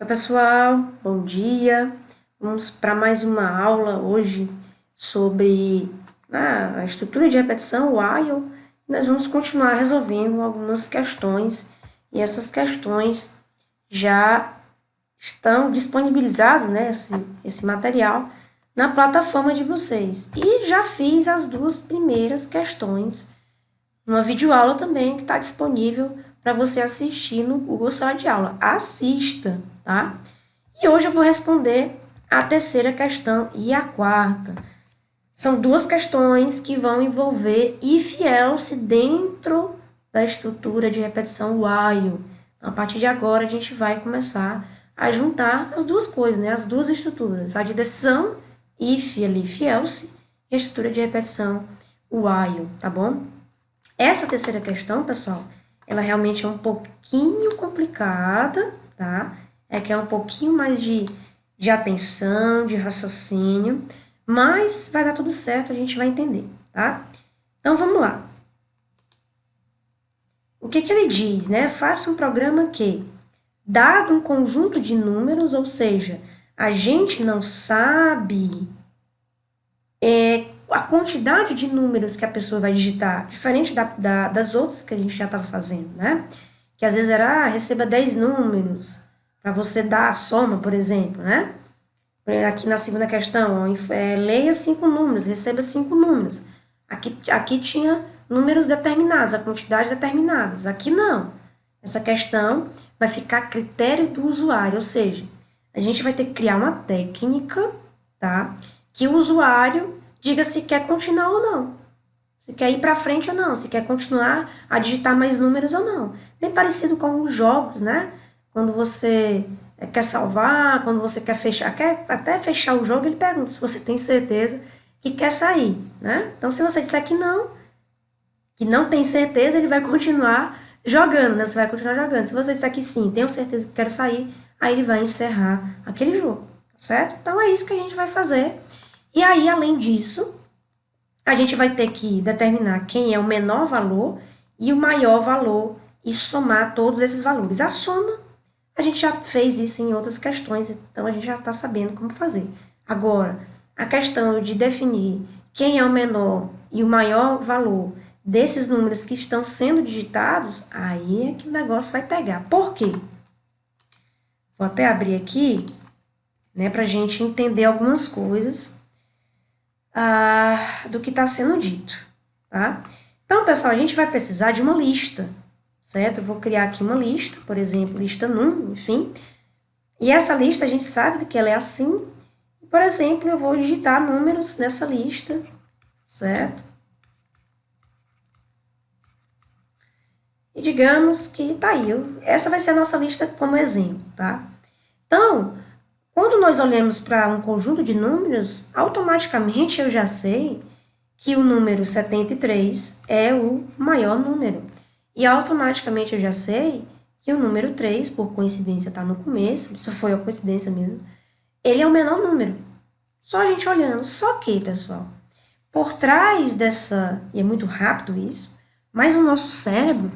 Oi, pessoal, bom dia. Vamos para mais uma aula hoje sobre a estrutura de repetição, o while. Nós vamos continuar resolvendo algumas questões e essas questões já estão disponibilizadas, né, esse material na plataforma de vocês. E já fiz as duas primeiras questões numa videoaula também que está disponível para você assistir no Google Sala de Aula. Assista, tá? E hoje eu vou responder a terceira questão e a quarta. São duas questões que vão envolver if else dentro da estrutura de repetição while. Então, a partir de agora, a gente vai começar a juntar as duas coisas, né? As duas estruturas. A de decisão, if ali, if else, e a estrutura de repetição while, tá bom? Essa terceira questão, pessoal, ela realmente é um pouquinho complicada, tá? É que é um pouquinho mais de atenção, de raciocínio, mas vai dar tudo certo, a gente vai entender, tá? Então, vamos lá. O que ele diz, né? Faça um programa que, dado um conjunto de números, ou seja, a gente não sabe a quantidade de números que a pessoa vai digitar, diferente das outras que a gente já estava fazendo, né? Que às vezes era, receba 10 números, para você dar a soma, por exemplo, né? Aqui na segunda questão, leia 5 números, receba 5 números. Aqui tinha números determinados, a quantidade determinadas. Aqui não. Essa questão vai ficar a critério do usuário, ou seja, a gente vai ter que criar uma técnica, tá? Que o usuário diga se quer continuar ou não. Se quer ir para frente ou não, se quer continuar a digitar mais números ou não. Bem parecido com os jogos, né? Quando você quer salvar, quando você quer fechar, quer até fechar o jogo, ele pergunta se você tem certeza que quer sair, né? Então, se você disser que não tem certeza, ele vai continuar jogando, né? Você vai continuar jogando. Se você disser que sim, tenho certeza que quero sair, aí ele vai encerrar aquele jogo, certo? Então, é isso que a gente vai fazer. E aí, além disso, a gente vai ter que determinar quem é o menor valor e o maior valor e somar todos esses valores. A soma, a gente já fez isso em outras questões, então a gente já está sabendo como fazer. Agora, a questão de definir quem é o menor e o maior valor desses números que estão sendo digitados, aí é que o negócio vai pegar. Por quê? Vou até abrir aqui, né, para a gente entender algumas coisas do que está sendo dito, tá? Então, pessoal, a gente vai precisar de uma lista, certo? Eu vou criar aqui uma lista, por exemplo, lista num, enfim. E essa lista a gente sabe que ela é assim. Por exemplo, eu vou digitar números nessa lista, certo? E digamos que tá aí. Essa vai ser a nossa lista como exemplo, tá? Então, quando nós olhamos para um conjunto de números, automaticamente eu já sei que o número 73 é o maior número. E automaticamente eu já sei que o número 3, por coincidência, está no começo, isso foi a coincidência mesmo, ele é o menor número. Só a gente olhando. Só que, pessoal, por trás dessa, e é muito rápido isso, mas o nosso cérebro,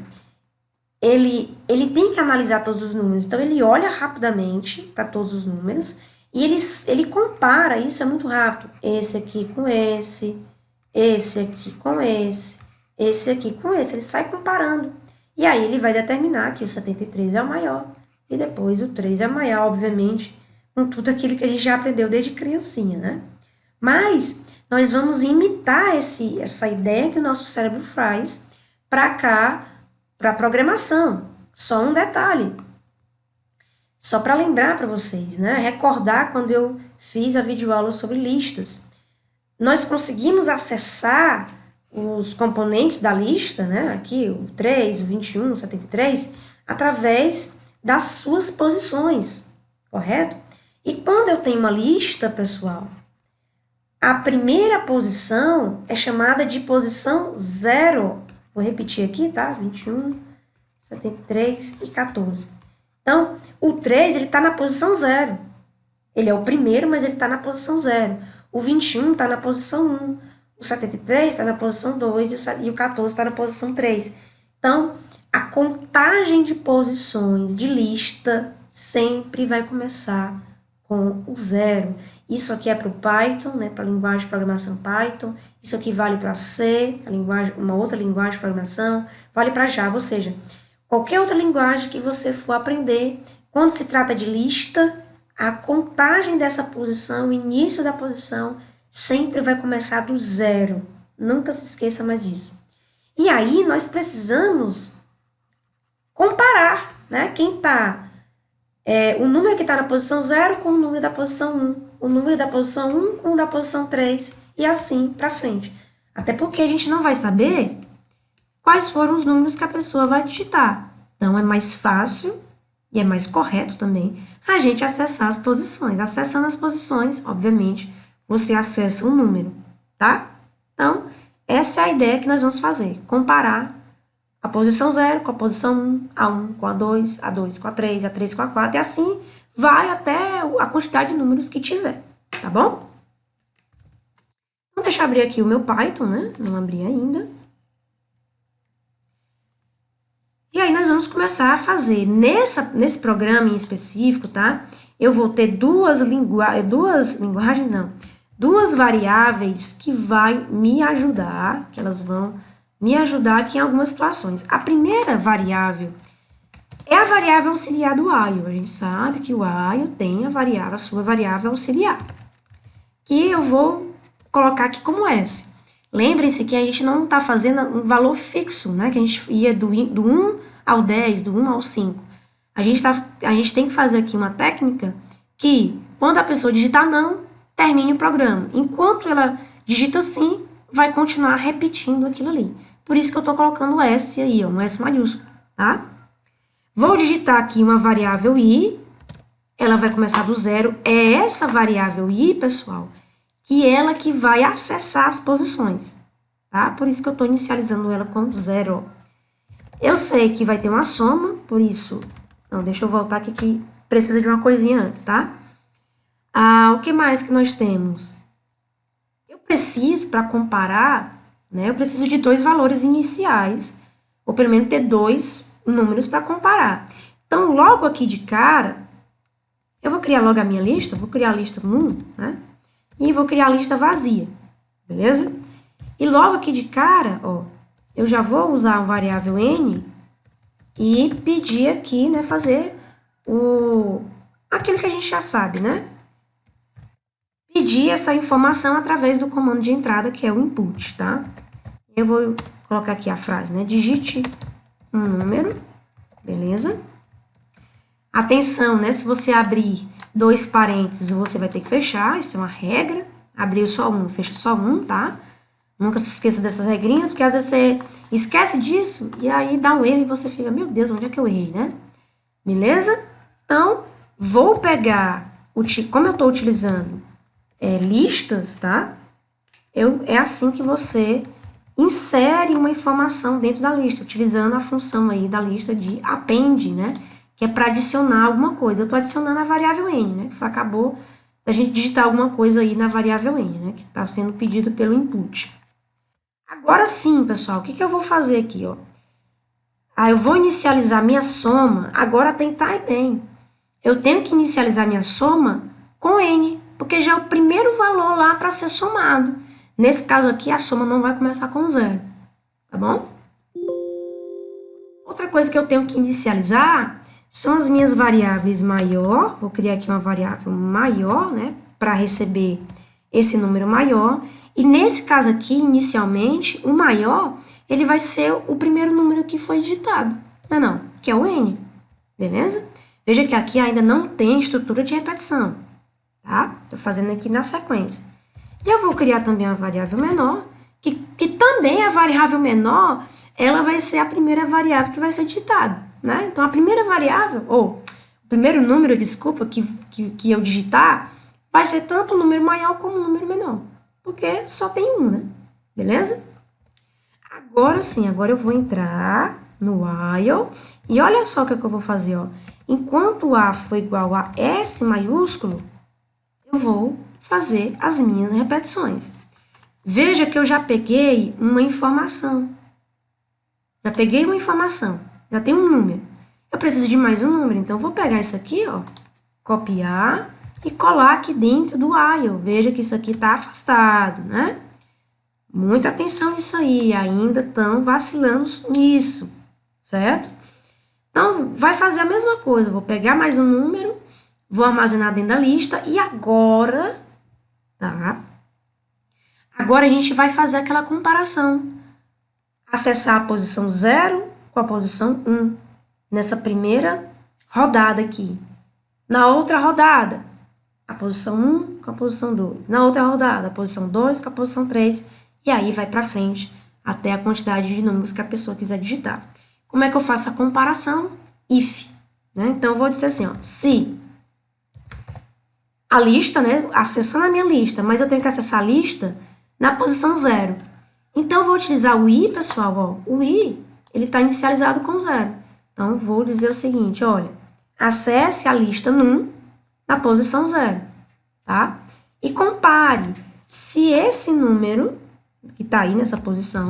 ele tem que analisar todos os números. Então, ele olha rapidamente para todos os números e ele compara, isso é muito rápido, esse aqui com esse aqui com esse aqui com esse. Ele sai comparando. E aí, ele vai determinar que o 73 é o maior e depois o 3 é maior, obviamente, com tudo aquilo que a gente já aprendeu desde criancinha, né? Mas nós vamos imitar essa ideia que o nosso cérebro faz para cá, para a programação. Só um detalhe. Só para lembrar para vocês, né? Recordar quando eu fiz a videoaula sobre listas. Nós conseguimos acessar os componentes da lista, né? Aqui, o 3, o 21, o 73, através das suas posições, correto? E quando eu tenho uma lista, pessoal, a primeira posição é chamada de posição 0. Vou repetir aqui, tá? 21, 73 e 14. Então, o 3, ele está na posição 0. Ele é o primeiro, mas ele está na posição 0. O 21 está na posição 1. O 73 está na posição 2 e o 14 está na posição 3. Então, a contagem de posições de lista sempre vai começar com o 0. Isso aqui é para o Python, né, para a linguagem de programação Python. Isso aqui vale para C, uma outra linguagem de programação. Vale para Java, ou seja, qualquer outra linguagem que você for aprender, quando se trata de lista, a contagem dessa posição, o início da posição, sempre vai começar do 0. Nunca se esqueça mais disso. E aí, nós precisamos comparar, né? O número que está na posição 0 com o número da posição 1. O número da posição 1 com o da posição 3. E assim para frente. Até porque a gente não vai saber quais foram os números que a pessoa vai digitar. Então, é mais fácil e é mais correto também a gente acessar as posições. Acessando as posições, obviamente, você acessa um número, tá? Então, essa é a ideia que nós vamos fazer. Comparar a posição 0 com a posição 1, a 1 com a 2 com a 3, a 3 com a 4, e assim vai até a quantidade de números que tiver, tá bom? Então, deixa eu abrir aqui o meu Python, né? Não abri ainda. E aí, nós vamos começar a fazer, nesse programa em específico, tá? Eu vou ter duas variáveis que vai me ajudar, que elas vão me ajudar aqui em algumas situações. A primeira variável é a variável auxiliar do while. A gente sabe que o while tem a sua variável auxiliar, que eu vou colocar aqui como S. Lembrem-se que a gente não está fazendo um valor fixo, né? Que a gente ia do 1 ao 10, do 1 ao 5. A gente tem que fazer aqui uma técnica que, quando a pessoa digitar não, termine o programa. Enquanto ela digita sim, vai continuar repetindo aquilo ali. Por isso que eu estou colocando o S aí, ó, um S maiúsculo, tá? Vou digitar aqui uma variável i, ela vai começar do 0. É essa variável i, pessoal, que vai acessar as posições, tá? Por isso que eu estou inicializando ela com 0. Eu sei que vai ter uma soma, por isso... Não, deixa eu voltar aqui que precisa de uma coisinha antes, tá? O que mais que nós temos? Eu preciso, para comparar, né, eu preciso de 2 valores iniciais, ou pelo menos ter 2 números para comparar. Então, logo aqui de cara, eu vou criar logo a minha lista, vou criar a lista 1, né? E vou criar a lista vazia, beleza? E logo aqui de cara, ó, eu já vou usar uma variável n e pedir aqui, né, fazer aquilo que a gente já sabe, né? Pedir essa informação através do comando de entrada, que é o input, tá? Eu vou colocar aqui a frase, né? Digite um número, beleza? Atenção, né? Se você abrir 2 parênteses, você vai ter que fechar, isso é uma regra. Abriu só um, fecha só um, tá? Nunca se esqueça dessas regrinhas, porque às vezes você esquece disso e aí dá um erro e você fica, meu Deus, onde é que eu errei, né? Beleza? Então, vou pegar, como eu estou utilizando listas, tá? É assim que você insere uma informação dentro da lista, utilizando a função aí da lista de append, né? Que é para adicionar alguma coisa. Eu estou adicionando a variável n, né? Que acabou da gente digitar alguma coisa aí na variável n, né? Que está sendo pedido pelo input. Agora sim, pessoal, o que eu vou fazer aqui, ó? Eu vou inicializar minha soma, agora tentar bem. Eu tenho que inicializar minha soma com n, porque já é o primeiro valor lá para ser somado. Nesse caso aqui, a soma não vai começar com 0, tá bom? Outra coisa que eu tenho que inicializar são as minhas variáveis maior, vou criar aqui uma variável maior, né, para receber esse número maior, e nesse caso aqui, inicialmente, o maior, ele vai ser o primeiro número que foi digitado, não, que é o n, beleza? Veja que aqui ainda não tem estrutura de repetição, tá? Estou fazendo aqui na sequência. E eu vou criar também a variável menor, que também a variável menor, ela vai ser a primeira variável que vai ser digitada, né? Então, a primeira variável, ou o primeiro número, desculpa, que eu digitar, vai ser tanto o número maior como o número menor, porque só tem um, né? Beleza? Agora sim, agora eu vou entrar no while, e olha só o que eu vou fazer, ó. Enquanto A for igual a S maiúsculo, eu vou fazer as minhas repetições. Veja que eu já peguei uma informação. Já peguei uma informação, já tem um número. eu preciso de mais um número. Então, eu vou pegar isso aqui, ó, copiar e colar aqui dentro do while. Veja que isso aqui está afastado, né? Muita atenção nisso aí, ainda estão vacilando nisso, certo? Então, vai fazer a mesma coisa. Vou pegar mais um número, vou armazenar dentro da lista e agora, tá? Agora a gente vai fazer aquela comparação. Acessar a posição 0 com a posição 1. Nessa primeira rodada aqui. Na outra rodada, a posição 1 com a posição 2. Na outra rodada, a posição 2 com a posição 3. E aí vai para frente até a quantidade de números que a pessoa quiser digitar. Como é que eu faço a comparação? If. Né? Então, eu vou dizer assim, ó, se a lista, né, acessando a minha lista, mas eu tenho que acessar a lista na posição 0. Então, eu vou utilizar o i, pessoal, ó, o i, ele está inicializado com 0. Então, eu vou dizer o seguinte, olha, acesse a lista num na posição 0, tá? E compare se esse número, que está aí nessa posição,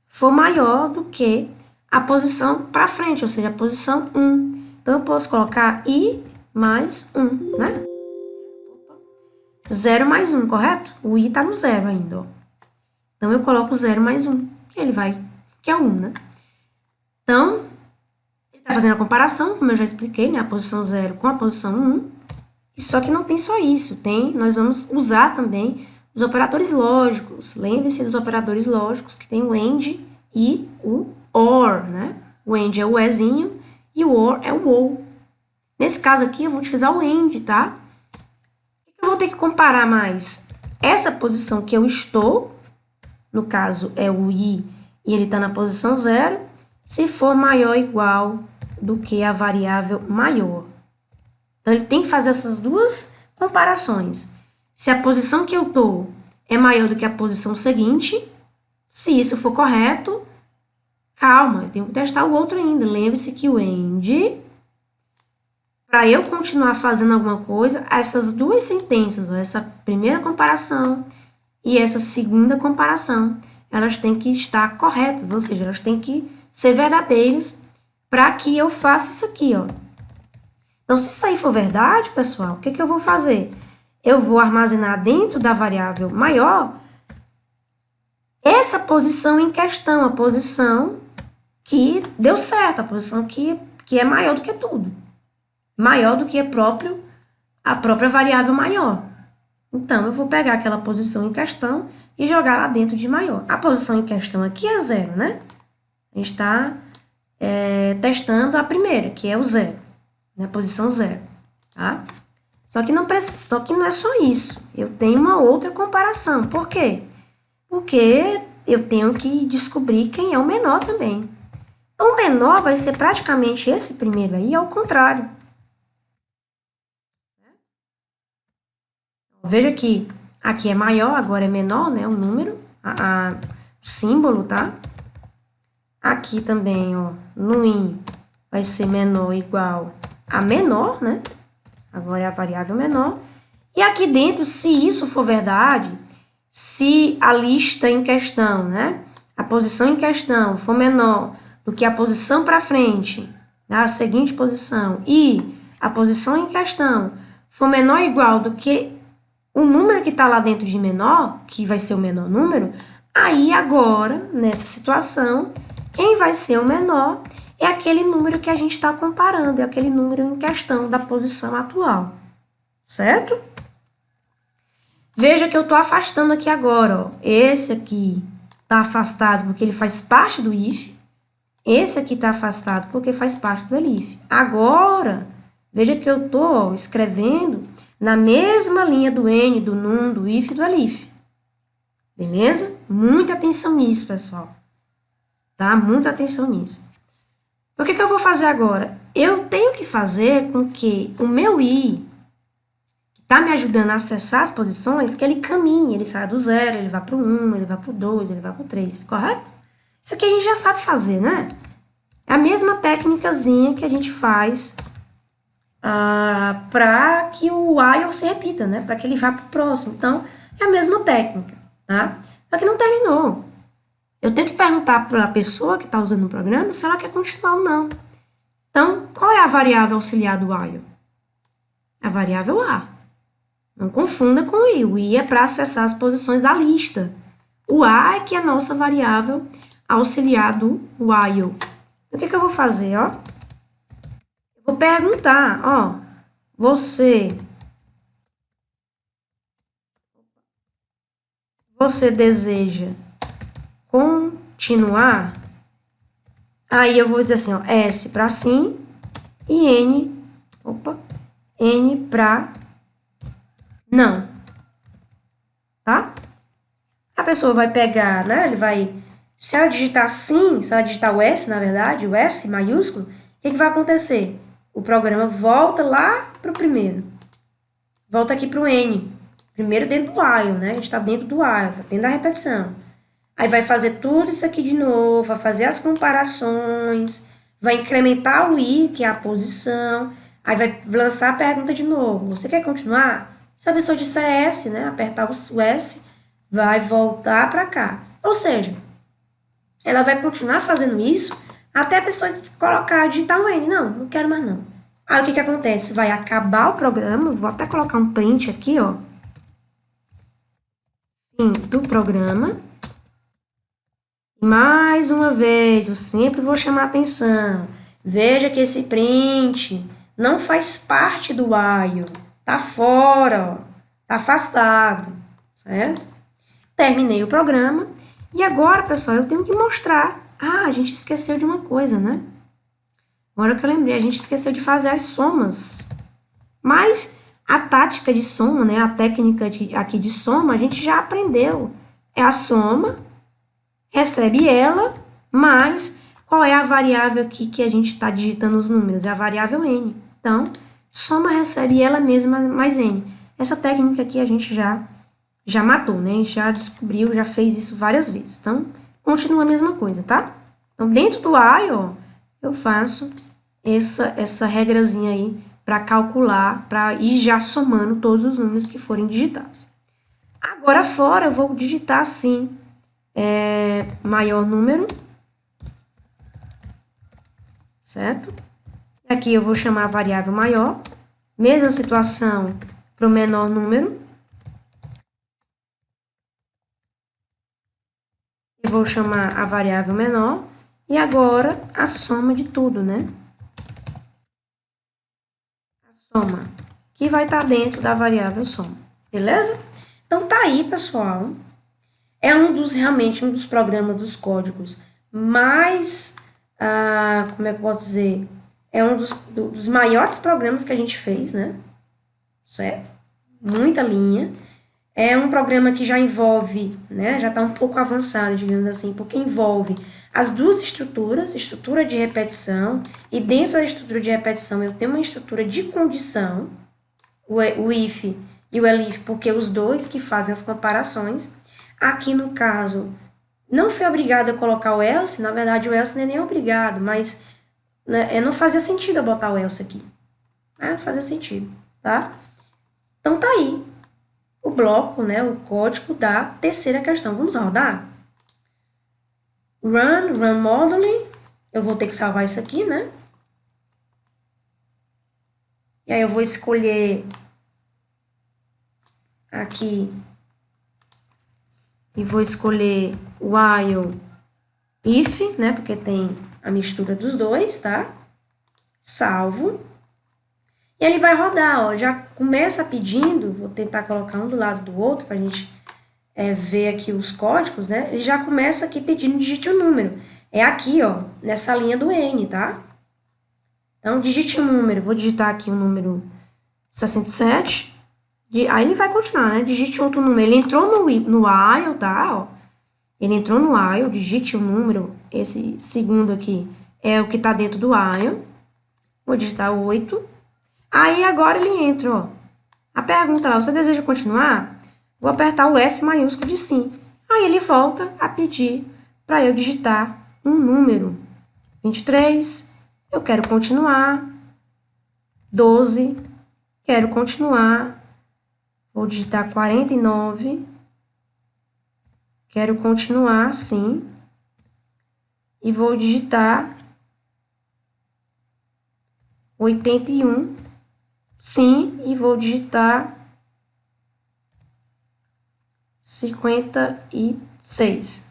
for maior do que a posição para frente, ou seja, a posição 1. Então, eu posso colocar i mais 1, né? 0 mais 1, correto? O i está no 0 ainda, ó. Então, eu coloco 0 mais 1, que ele vai, que é 1, né? Então, ele está fazendo a comparação, como eu já expliquei, né? A posição 0 com a posição 1. Só que não tem só isso, nós vamos usar também os operadores lógicos. Lembre-se dos operadores lógicos, que tem o AND e o OR, né? O AND é o EZinho e o OR é o OU. Nesse caso aqui, eu vou utilizar o AND, tá? Eu vou ter que comparar mais essa posição que eu estou, no caso é o i, e ele está na posição 0, se for maior ou igual do que a variável maior. Então, ele tem que fazer essas duas comparações. Se a posição que eu estou é maior do que a posição seguinte, se isso for correto, calma, eu tenho que testar o outro ainda. Lembre-se que o AND, para eu continuar fazendo alguma coisa, essas duas sentenças, essa primeira comparação e essa segunda comparação, elas têm que estar corretas, ou seja, elas têm que ser verdadeiras para que eu faça isso aqui, ó. Então, se isso aí for verdade, pessoal, o que que eu vou fazer? Eu vou armazenar dentro da variável maior essa posição em questão, a posição que deu certo, a posição que é maior do que tudo. Maior do que a própria variável maior. Então, eu vou pegar aquela posição em questão e jogar lá dentro de maior. A posição em questão aqui é 0, né? A gente está testando a primeira, que é o 0. Na posição 0, tá? Só que não é só isso. Eu tenho uma outra comparação. Por quê? Porque eu tenho que descobrir quem é o menor também. Então, o menor vai ser praticamente esse primeiro aí, ao contrário. Veja que aqui é maior, agora é menor, né? O número, o símbolo, tá? Aqui também, ó, no in vai ser menor igual a menor, né? Agora é a variável menor. E aqui dentro, se isso for verdade, se a lista em questão, né? A posição em questão for menor do que a posição para frente, né, a seguinte posição, e a posição em questão for menor ou igual do que o número que está lá dentro de menor, que vai ser o menor número, aí agora, nessa situação, quem vai ser o menor é aquele número que a gente está comparando, é aquele número em questão da posição atual, certo? Veja que eu estou afastando aqui agora, ó. Esse aqui está afastado porque ele faz parte do if, esse aqui está afastado porque faz parte do elif. Agora, veja que eu estou escrevendo na mesma linha do N, do num, do if e do elif. Beleza? Muita atenção nisso, pessoal. Tá? Muita atenção nisso. O que eu vou fazer agora? Eu tenho que fazer com que o meu i, que está me ajudando a acessar as posições, que ele caminhe, ele saia do 0, ele vá para o 1, ele vá para o 2, ele vá para o 3, correto? Isso aqui a gente já sabe fazer, né? É a mesma técnicazinha que a gente faz para que o while se repita, né? Para que ele vá para o próximo. Então, é a mesma técnica, tá? Só que não terminou. Eu tenho que perguntar para a pessoa que está usando o programa se ela quer continuar ou não. Então, qual é a variável auxiliar do while? A variável A. Não confunda com o I. O I é para acessar as posições da lista. O A é que é a nossa variável auxiliar do while. O que eu vou fazer, ó? Eu vou perguntar, ó, você deseja continuar? Aí eu vou dizer assim, ó, S para sim e N para não, tá? A pessoa vai pegar, né, ele vai, se ela digitar sim, se ela digitar o S, na verdade, o S maiúsculo, o que vai acontecer? O programa volta lá para o primeiro, volta aqui para o N, primeiro dentro do while, né, a gente está dentro do while, está dentro da repetição. Aí vai fazer tudo isso aqui de novo, vai fazer as comparações, vai incrementar o I, que é a posição, aí vai lançar a pergunta de novo. Você quer continuar? Se a pessoa disser S, né, apertar o S, vai voltar para cá. Ou seja, ela vai continuar fazendo isso até a pessoa colocar, digitar um N. Não, não quero mais não. Aí o que acontece? Vai acabar o programa, vou até colocar um print aqui, ó. Fim do programa. Mais uma vez, eu sempre vou chamar atenção. Veja que esse print não faz parte do while. Tá fora, ó. Tá afastado, certo? Terminei o programa. E agora, pessoal, eu tenho que mostrar. Ah, a gente esqueceu de uma coisa, né? Agora que eu lembrei, a gente esqueceu de fazer as somas. Mas a tática de soma, né? A técnica aqui de soma, a gente já aprendeu. É a soma, recebe ela, mais qual é a variável aqui que a gente está digitando os números? É a variável n. Então, soma, recebe ela mesma mais n. Essa técnica aqui a gente já matou, né? Já descobriu, já fez isso várias vezes. Então, continua a mesma coisa, tá? Então, dentro do while, ó, eu faço essa regrazinha aí para calcular, para ir já somando todos os números que forem digitados. Agora, fora, eu vou digitar assim, maior número, certo? Aqui eu vou chamar a variável maior, mesma situação para o menor número. Eu vou chamar a variável menor, e agora a soma de tudo, né? A soma, que vai estar dentro da variável soma, beleza? Então, tá aí, pessoal. É realmente um dos programas dos códigos mais, como é que eu posso dizer? É um dos maiores programas que a gente fez, né? Certo? Muita linha. É um programa que já envolve, né? Já está um pouco avançado, digamos assim, porque envolve as duas estruturas, estrutura de repetição, e dentro da estrutura de repetição eu tenho uma estrutura de condição, o if e o elif, porque os dois que fazem as comparações. Aqui no caso, não fui obrigado a colocar o else, na verdade o else nem é obrigado, mas né, não fazia sentido eu botar o else aqui. Né? Não fazia sentido, tá? Então tá aí o bloco, né, o código da terceira questão. Vamos rodar? Run modeling. Eu vou ter que salvar isso aqui, né? E aí eu vou escolher aqui e vou escolher while if, né? Porque tem a mistura dos dois, tá? Salvo. E ele vai rodar, ó. Já começa pedindo, vou tentar colocar um do lado do outro pra gente ver aqui os códigos, né? Ele já começa aqui pedindo digite o número. É aqui, ó, nessa linha do N, tá? Então, digite um número. Vou digitar aqui o número 67. Aí ele vai continuar, né? Digite outro número. Ele entrou no while, tá? Ó. Ele entrou no while, digite o número. Esse segundo aqui é o que tá dentro do while. Vou digitar 8. Aí agora ele entra, ó. A pergunta lá, você deseja continuar? Vou apertar o S maiúsculo de sim. Aí ele volta a pedir para eu digitar um número. 23, eu quero continuar. 12, quero continuar. Vou digitar 49. Quero continuar, sim. E vou digitar 81, sim, e vou digitar 56.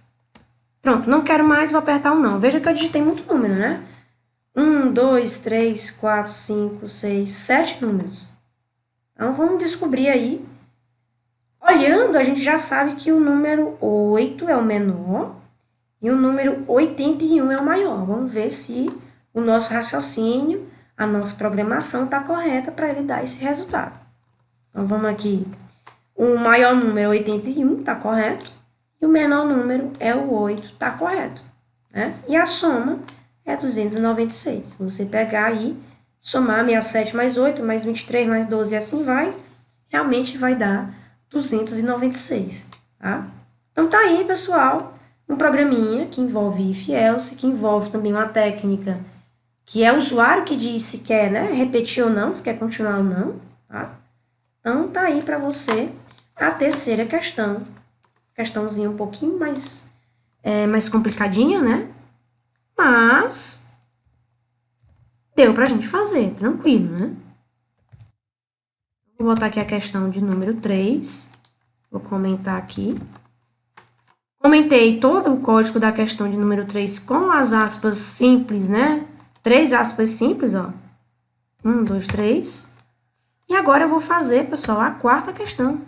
Pronto, não quero mais, vou apertar o não. Veja que eu digitei muito número, né? 1, 2, 3, 4, 5, 6, 7 números. Então, vamos descobrir aí. Olhando, a gente já sabe que o número 8 é o menor e o número 81 é o maior. Vamos ver se o nosso raciocínio, a nossa programação está correta para ele dar esse resultado. Então, vamos aqui. O maior número é 81, está correto. E o menor número é o 8, está correto. Né? E a soma é 296. Se você pegar aí, somar 67 mais 8, mais 23, mais 12 e assim vai, realmente vai dar 296, tá? Então, tá aí, pessoal, um programinha que envolve if else, que envolve também uma técnica que é o usuário que diz se quer, né, repetir ou não, se quer continuar ou não, tá? Então, tá aí para você a terceira questão. Questãozinha um pouquinho mais complicadinha, né? Mas deu pra gente fazer, tranquilo, né? Vou botar aqui a questão de número 3. Vou comentar aqui. Comentei todo o código da questão de número 3 com as aspas simples, né? 3 aspas simples, ó. 1, 2, 3. E agora eu vou fazer, pessoal, a quarta questão.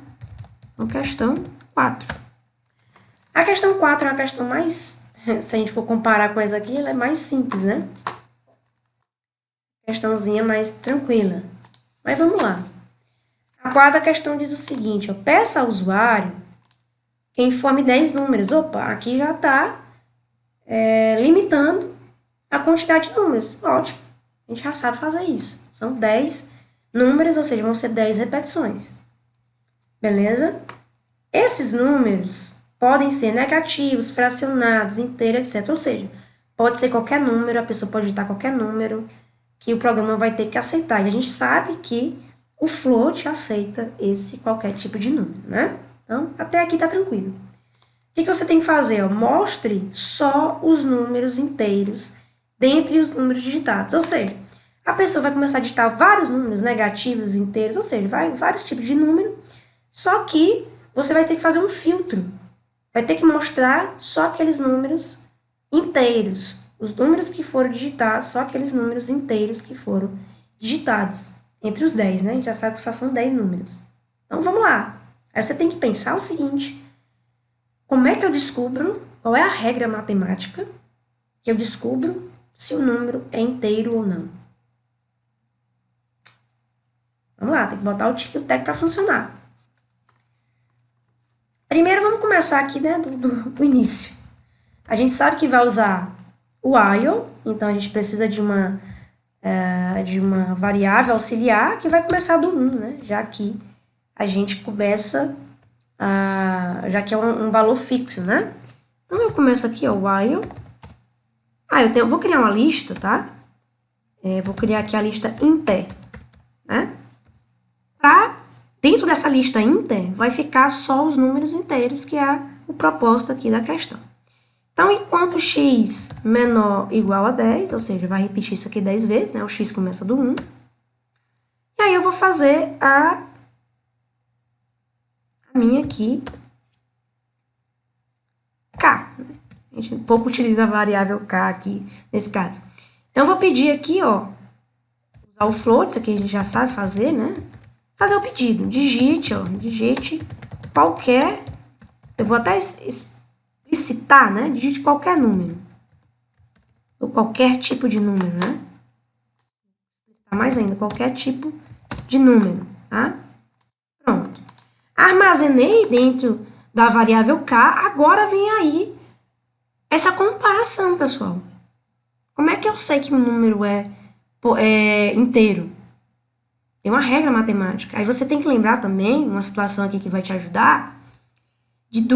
Então, questão 4. A questão 4 é a questão mais... Se a gente for comparar com essa aqui, ela é mais simples, né? Questãozinha mais tranquila. Mas vamos lá. A quarta questão diz o seguinte, ó. Peça ao usuário que informe 10 números. Opa, aqui já está limitando a quantidade de números. Ótimo. A gente já sabe fazer isso. São 10 números, ou seja, vão ser 10 repetições. Beleza? Esses números podem ser negativos, fracionados, inteiros, etc. Ou seja, pode ser qualquer número, a pessoa pode digitar qualquer número que o programa vai ter que aceitar. E a gente sabe que o float aceita esse qualquer tipo de número, né? Então, até aqui tá tranquilo. O que você tem que fazer? Ó? Mostre só os números inteiros dentre os números digitados. Ou seja, a pessoa vai começar a digitar vários números negativos, inteiros, ou seja, vários tipos de número, só que você vai ter que fazer um filtro. Vai ter que mostrar só aqueles números inteiros. Os números que foram digitados, só aqueles números inteiros que foram digitados. Entre os 10, né? A gente já sabe que só são 10 números. Então, vamos lá. Aí você tem que pensar o seguinte. Como é que eu descubro, qual é a regra matemática que eu descubro se o número é inteiro ou não? Vamos lá, tem que botar o tic e o tac para funcionar. Primeiro, vamos começar aqui, né, do início. A gente sabe que vai usar o while, então a gente precisa de uma variável auxiliar que vai começar do 1, né? Já que a gente começa, já que é um valor fixo, né? Então, eu começo aqui, ó, while. Eu vou criar uma lista, tá? Vou criar aqui a lista inter, né? Dentro dessa lista inter, vai ficar só os números inteiros, que é o propósito aqui da questão. Então, enquanto x menor ou igual a 10, ou seja, vai repetir isso aqui 10 vezes, né? O x começa do 1. E aí, eu vou fazer a minha aqui, k. Né? A gente pouco utiliza a variável k aqui, nesse caso. Então, eu vou pedir aqui, ó, usar o float, isso aqui a gente já sabe fazer, né? Fazer o pedido. Digite qualquer... Eu vou até explicitar, né? Digite qualquer número. Ou qualquer tipo de número, né? Mais ainda, qualquer tipo de número, tá? Pronto. Armazenei dentro da variável k, agora vem aí essa comparação, pessoal. Como é que eu sei que um número é inteiro? Tem uma regra matemática. Aí você tem que lembrar também, uma situação aqui que vai te ajudar, de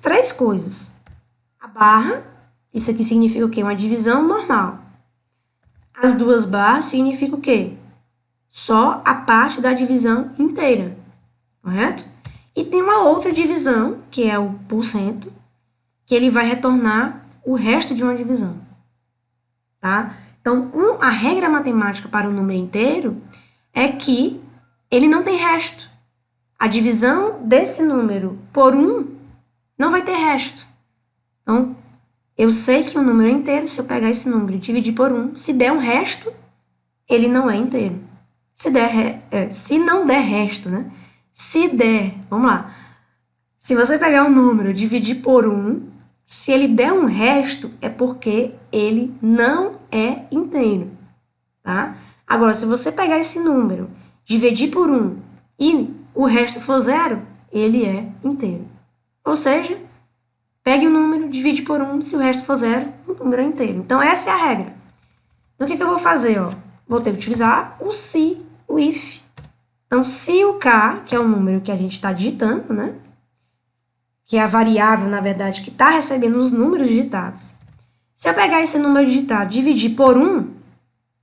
três coisas. A barra, isso aqui significa o quê? Uma divisão normal. As duas barras significa o quê? Só a parte da divisão inteira, correto? E tem uma outra divisão, que é o %, que ele vai retornar o resto de uma divisão, tá? Então, a regra matemática para o número inteiro é que ele não tem resto. A divisão desse número por 1 não vai ter resto. Então, eu sei que o número é inteiro, se eu pegar esse número e dividir por 1, se der um resto, ele não é inteiro. Se não der resto, né? Se der, vamos lá. Se você pegar um número e dividir por 1, se ele der um resto, é porque ele não é inteiro, tá? Agora, se você pegar esse número, dividir por 1 e o resto for 0, ele é inteiro. Ou seja, pegue o número, divide por 1, se o resto for 0, o número é inteiro. Então, essa é a regra. Então, o que eu vou fazer? Ó? Vou ter que utilizar o se, o if. Então, se o k, que é o número que a gente está digitando, né? Que é a variável, na verdade, que está recebendo os números digitados. Se eu pegar esse número digitado e dividir por 1,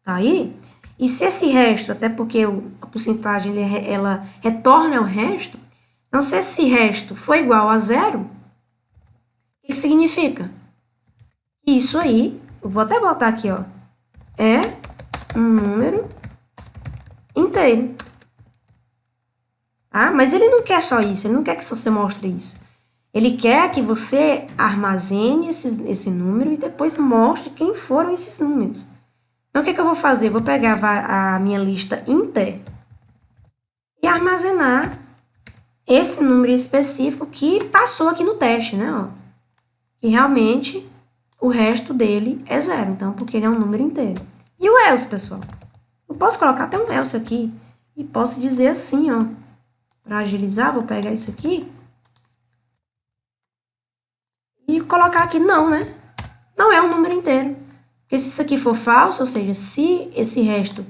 tá aí? E se esse resto, até porque a porcentagem ela retorna ao resto, então se esse resto for igual a 0, o que significa? Isso aí, eu vou até botar aqui, ó, é um número inteiro. Tá? Mas ele não quer só isso, ele não quer que só você mostre isso. Ele quer que você armazene esse número e depois mostre quem foram esses números. Então, o que eu vou fazer? Eu vou pegar a minha lista inter e armazenar esse número específico que passou aqui no teste, né? Ó. E realmente o resto dele é 0, então, porque ele é um número inteiro. E o else, pessoal? Eu posso colocar até um else aqui e posso dizer assim, ó. Para agilizar, vou pegar isso aqui e colocar aqui não, né? Não é um número inteiro. Porque se isso aqui for falso, ou seja, se esse resto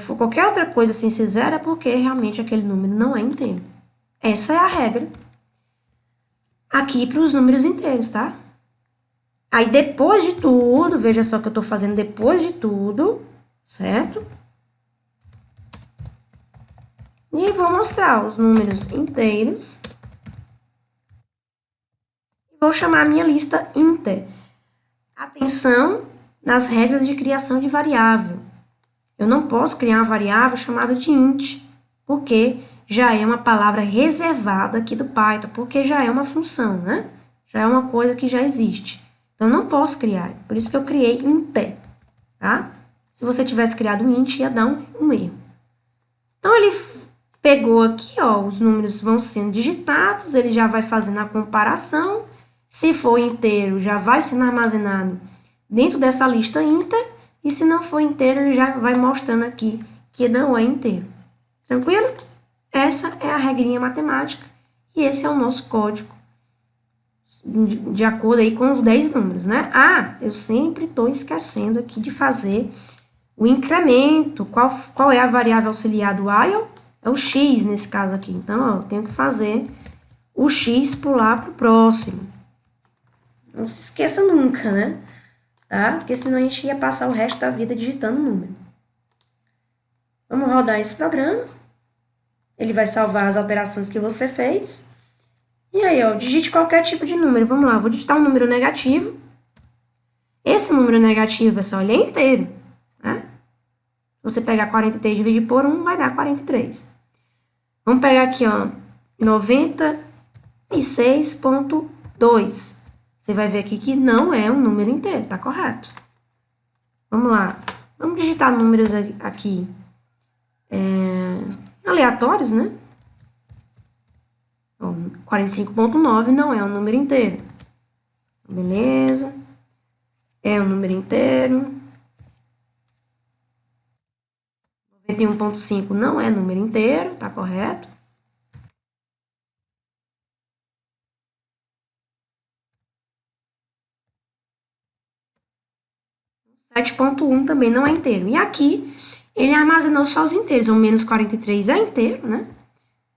for qualquer outra coisa sem ser 0, é porque realmente aquele número não é inteiro. Essa é a regra aqui para os números inteiros, tá? Aí, depois de tudo, veja só que eu estou fazendo depois de tudo, certo? E vou mostrar os números inteiros. Vou chamar a minha lista inter. Atenção nas regras de criação de variável. Eu não posso criar uma variável chamada de int, porque já é uma palavra reservada aqui do Python, porque já é uma função, né? Já é uma coisa que já existe. Então, não posso criar. Por isso que eu criei inter, tá? Se você tivesse criado um int, ia dar um erro. Então, ele pegou aqui, ó, os números vão sendo digitados, ele já vai fazendo a comparação. Se for inteiro, já vai sendo armazenado dentro dessa lista inter, e se não for inteiro, ele já vai mostrando aqui que não é inteiro. Tranquilo? Essa é a regrinha matemática, e esse é o nosso código, de acordo aí com os 10 números, né? Ah, eu sempre estou esquecendo aqui de fazer o incremento. Qual é a variável auxiliar do while? É o x, nesse caso aqui. Então, ó, eu tenho que fazer o x pular para o próximo. Não se esqueça nunca, né? Tá? Porque senão a gente ia passar o resto da vida digitando o número. Vamos rodar esse programa. Ele vai salvar as alterações que você fez. E aí, ó, digite qualquer tipo de número. Vamos lá, vou digitar um número negativo. Esse número negativo, pessoal, ele é inteiro, né? Se você pegar 43 e dividir por 1, vai dar 43. Vamos pegar aqui, ó, 96,2. Você vai ver aqui que não é um número inteiro, tá correto? Vamos lá. Vamos digitar números aqui aleatórios, né? 45,9 não é um número inteiro. Beleza. É um número inteiro. 91,5 não é número inteiro, tá correto? 7,1 também não é inteiro. E aqui, ele armazenou só os inteiros. O menos 43 é inteiro, né?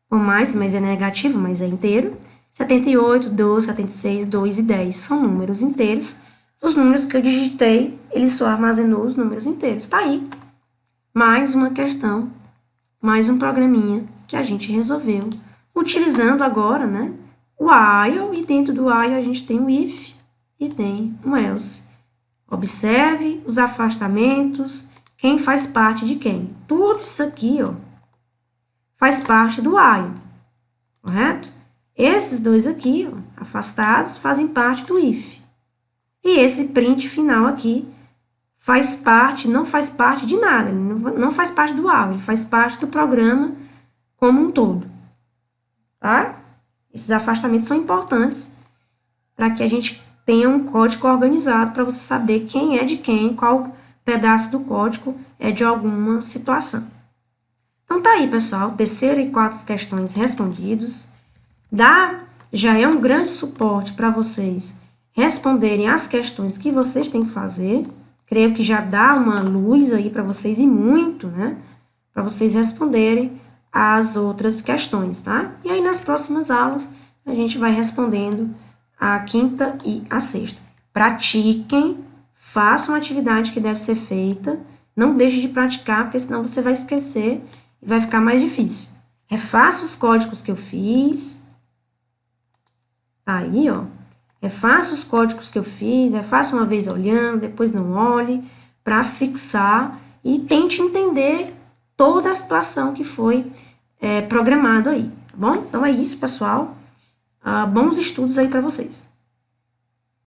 Ou mais, mas é negativo, mas é inteiro. 78, 12, 76, 2 e 10 são números inteiros. Os números que eu digitei, ele só armazenou os números inteiros. Tá aí. Mais uma questão, mais um programinha que a gente resolveu. Utilizando agora, né, o while, e dentro do while a gente tem o if e tem o else. Observe os afastamentos, quem faz parte de quem. Tudo isso aqui, ó, faz parte do while, correto? Esses dois aqui, ó, afastados, fazem parte do if. E esse print final aqui faz parte, não faz parte de nada, ele não faz parte do while, ele faz parte do programa como um todo, tá? Esses afastamentos são importantes para que a gente tenha um código organizado para você saber quem é de quem, qual pedaço do código é de alguma situação. Então tá aí, pessoal, terceira e quarta questões respondidos. Já é um grande suporte para vocês responderem as questões que vocês têm que fazer. Creio que já dá uma luz aí para vocês e muito, né? Para vocês responderem as outras questões, tá? E aí nas próximas aulas a gente vai respondendo a quinta e a sexta. Pratiquem, façam a atividade que deve ser feita, não deixe de praticar, porque senão você vai esquecer e vai ficar mais difícil. Refaça os códigos que eu fiz. Tá aí, ó. Refaça os códigos que eu fiz, refaça uma vez olhando, depois não olhe, para fixar e tente entender toda a situação que foi programado aí, tá bom? Então é isso, pessoal. Bons estudos aí para vocês.